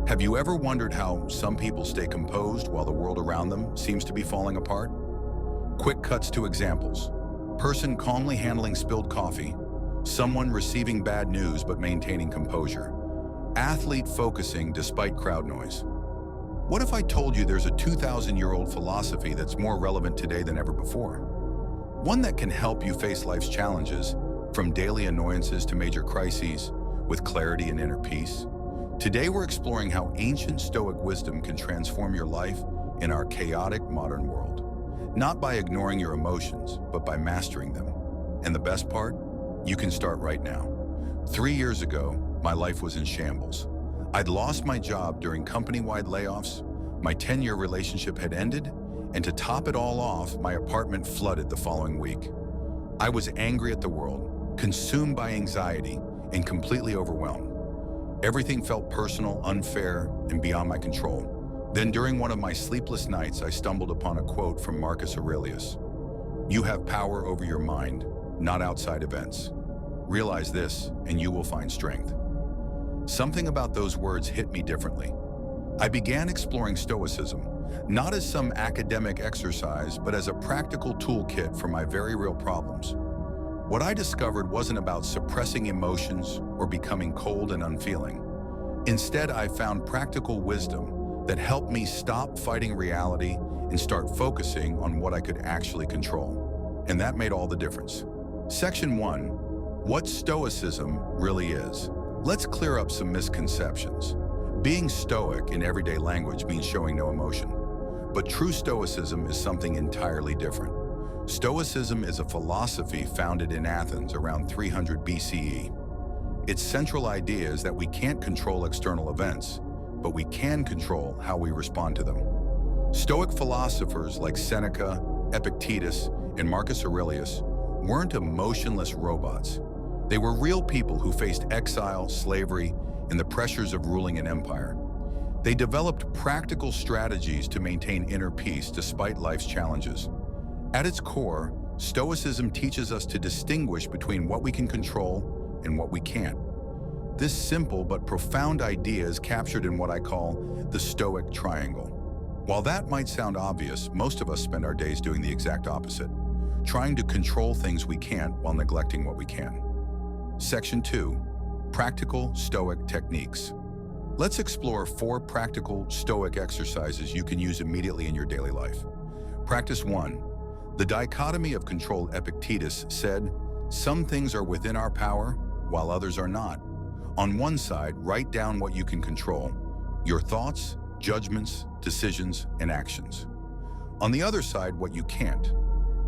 Have you ever wondered how some people stay composed while the world around them seems to be falling apart? Quick cuts to examples. Person calmly handling spilled coffee. Someone receiving bad news but maintaining composure. Athlete focusing despite crowd noise. What if I told you there's a 2,000-year-old philosophy that's more relevant today than ever before? One that can help you face life's challenges, from daily annoyances to major crises, with clarity and inner peace. Today we're exploring how ancient Stoic wisdom can transform your life in our chaotic modern world. Not by ignoring your emotions, but by mastering them. And the best part? You can start right now. 3 years ago, my life was in shambles. I'd lost my job during company-wide layoffs, my 10-year relationship had ended, and to top it all off, my apartment flooded the following week. I was angry at the world, consumed by anxiety, and completely overwhelmed. Everything felt personal, unfair, and beyond my control. Then during one of my sleepless nights, I stumbled upon a quote from Marcus Aurelius. "You have power over your mind, not outside events. Realize this, and you will find strength." Something about those words hit me differently. I began exploring Stoicism, not as some academic exercise, but as a practical toolkit for my very real problems. What I discovered wasn't about suppressing emotions or becoming cold and unfeeling. Instead, I found practical wisdom that helped me stop fighting reality and start focusing on what I could actually control. And that made all the difference. Section 1. What Stoicism really is. Let's clear up some misconceptions. Being Stoic in everyday language means showing no emotion. But true Stoicism is something entirely different. Stoicism is a philosophy founded in Athens around 300 BCE. Its central idea is that we can't control external events, but we can control how we respond to them. Stoic philosophers like Seneca, Epictetus, and Marcus Aurelius weren't emotionless robots. They were real people who faced exile, slavery, and the pressures of ruling an empire. They developed practical strategies to maintain inner peace despite life's challenges. At its core, Stoicism teaches us to distinguish between what we can control and what we can't. This simple but profound idea is captured in what I call the Stoic triangle. While that might sound obvious, most of us spend our days doing the exact opposite, trying to control things we can't while neglecting what we can. Section 2. Practical Stoic techniques. Let's explore 4 practical Stoic exercises you can use immediately in your daily life. Practice 1. The dichotomy of control. Epictetus said, "Some things are within our power, while others are not." On one side, write down what you can control, your thoughts, judgments, decisions, and actions. On the other side, what you can't,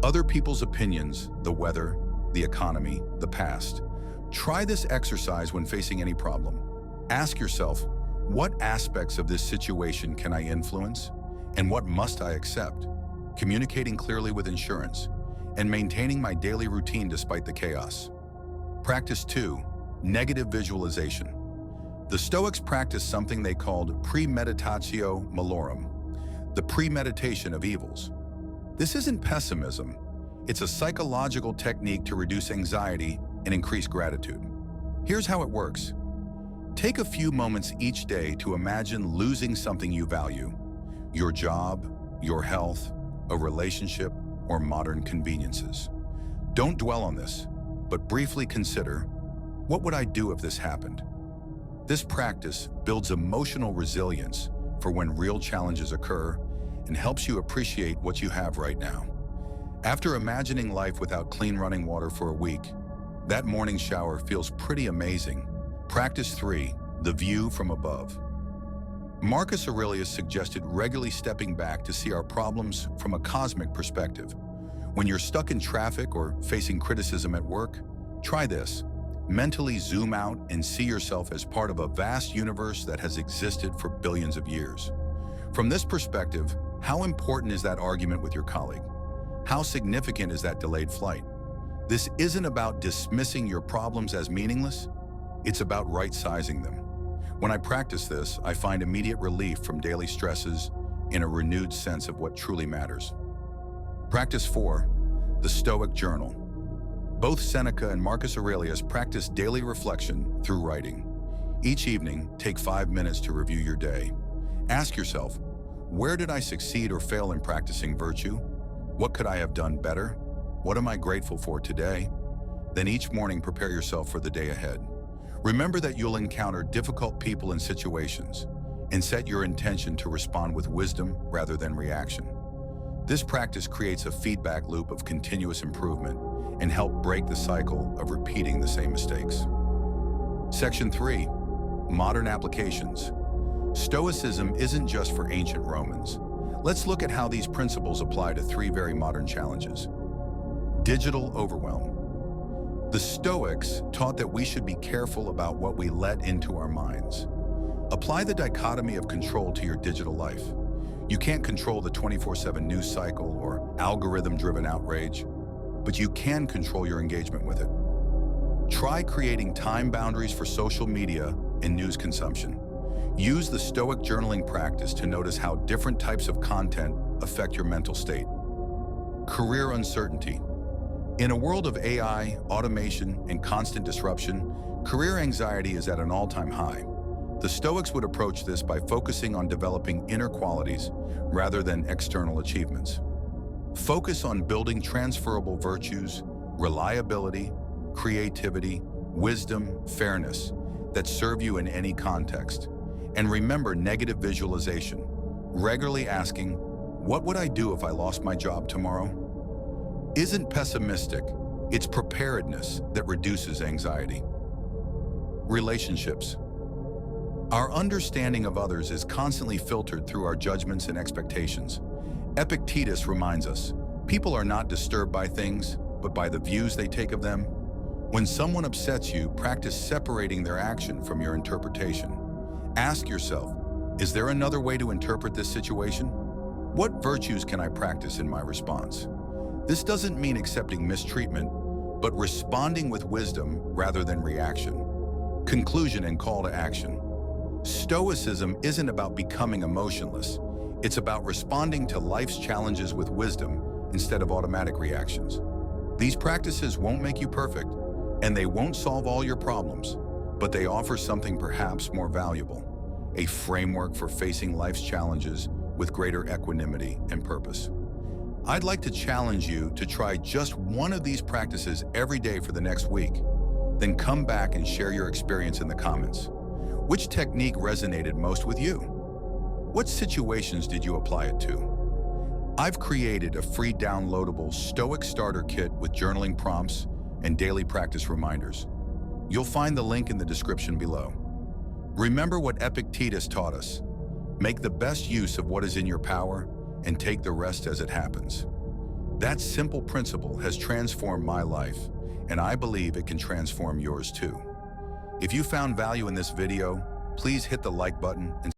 other people's opinions, the weather, the economy, the past. Try this exercise when facing any problem. Ask yourself, what aspects of this situation can I influence, and what must I accept? Communicating clearly with insurance, and maintaining my daily routine despite the chaos. Practice 2. Negative visualization. The Stoics practiced something they called premeditatio malorum, the premeditation of evils. This isn't pessimism. It's a psychological technique to reduce anxiety and increase gratitude. Here's how it works. Take a few moments each day to imagine losing something you value, your job, your health, a relationship, or modern conveniences. Don't dwell on this, but briefly consider, what would I do if this happened? This practice builds emotional resilience for when real challenges occur and helps you appreciate what you have right now. After imagining life without clean running water for a week, that morning shower feels pretty amazing. Practice 3. The view from above. Marcus Aurelius suggested regularly stepping back to see our problems from a cosmic perspective. When you're stuck in traffic or facing criticism at work, try this. Mentally zoom out and see yourself as part of a vast universe that has existed for billions of years. From this perspective, how important is that argument with your colleague? How significant is that delayed flight? This isn't about dismissing your problems as meaningless. It's about right-sizing them. When I practice this, I find immediate relief from daily stresses and a renewed sense of what truly matters. Practice 4. The Stoic Journal. Both Seneca and Marcus Aurelius practiced daily reflection through writing. Each evening, take 5 minutes to review your day. Ask yourself, where did I succeed or fail in practicing virtue? What could I have done better? What am I grateful for today? Then each morning, prepare yourself for the day ahead. Remember that you'll encounter difficult people and situations, and set your intention to respond with wisdom rather than reaction. This practice creates a feedback loop of continuous improvement and help break the cycle of repeating the same mistakes. Section 3. Modern applications. Stoicism isn't just for ancient Romans. Let's look at how these principles apply to 3 very modern challenges. Digital overwhelm. The Stoics taught that we should be careful about what we let into our minds. Apply the dichotomy of control to your digital life. You can't control the 24/7 news cycle or algorithm-driven outrage, but you can control your engagement with it. Try creating time boundaries for social media and news consumption. Use the Stoic journaling practice to notice how different types of content affect your mental state. Career uncertainty. In a world of AI, automation, and constant disruption, career anxiety is at an all-time high. The Stoics would approach this by focusing on developing inner qualities rather than external achievements. Focus on building transferable virtues, reliability, creativity, wisdom, fairness that serve you in any context. And remember negative visualization, regularly asking, what would I do if I lost my job tomorrow? Isn't pessimistic, it's preparedness that reduces anxiety. Relationships. Our understanding of others is constantly filtered through our judgments and expectations. Epictetus reminds us, people are not disturbed by things, but by the views they take of them. When someone upsets you, practice separating their action from your interpretation. Ask yourself, is there another way to interpret this situation? What virtues can I practice in my response? This doesn't mean accepting mistreatment, but responding with wisdom rather than reaction. Conclusion and call to action. Stoicism isn't about becoming emotionless. It's about responding to life's challenges with wisdom instead of automatic reactions. These practices won't make you perfect, and they won't solve all your problems, but they offer something perhaps more valuable, a framework for facing life's challenges with greater equanimity and purpose. I'd like to challenge you to try just one of these practices every day for the next week. Then come back and share your experience in the comments. Which technique resonated most with you? What situations did you apply it to? I've created a free downloadable Stoic starter kit with journaling prompts and daily practice reminders. You'll find the link in the description below. Remember what Epictetus taught us. Make the best use of what is in your power and take the rest as it happens. That simple principle has transformed my life, and I believe it can transform yours too. If you found value in this video, please hit the like button and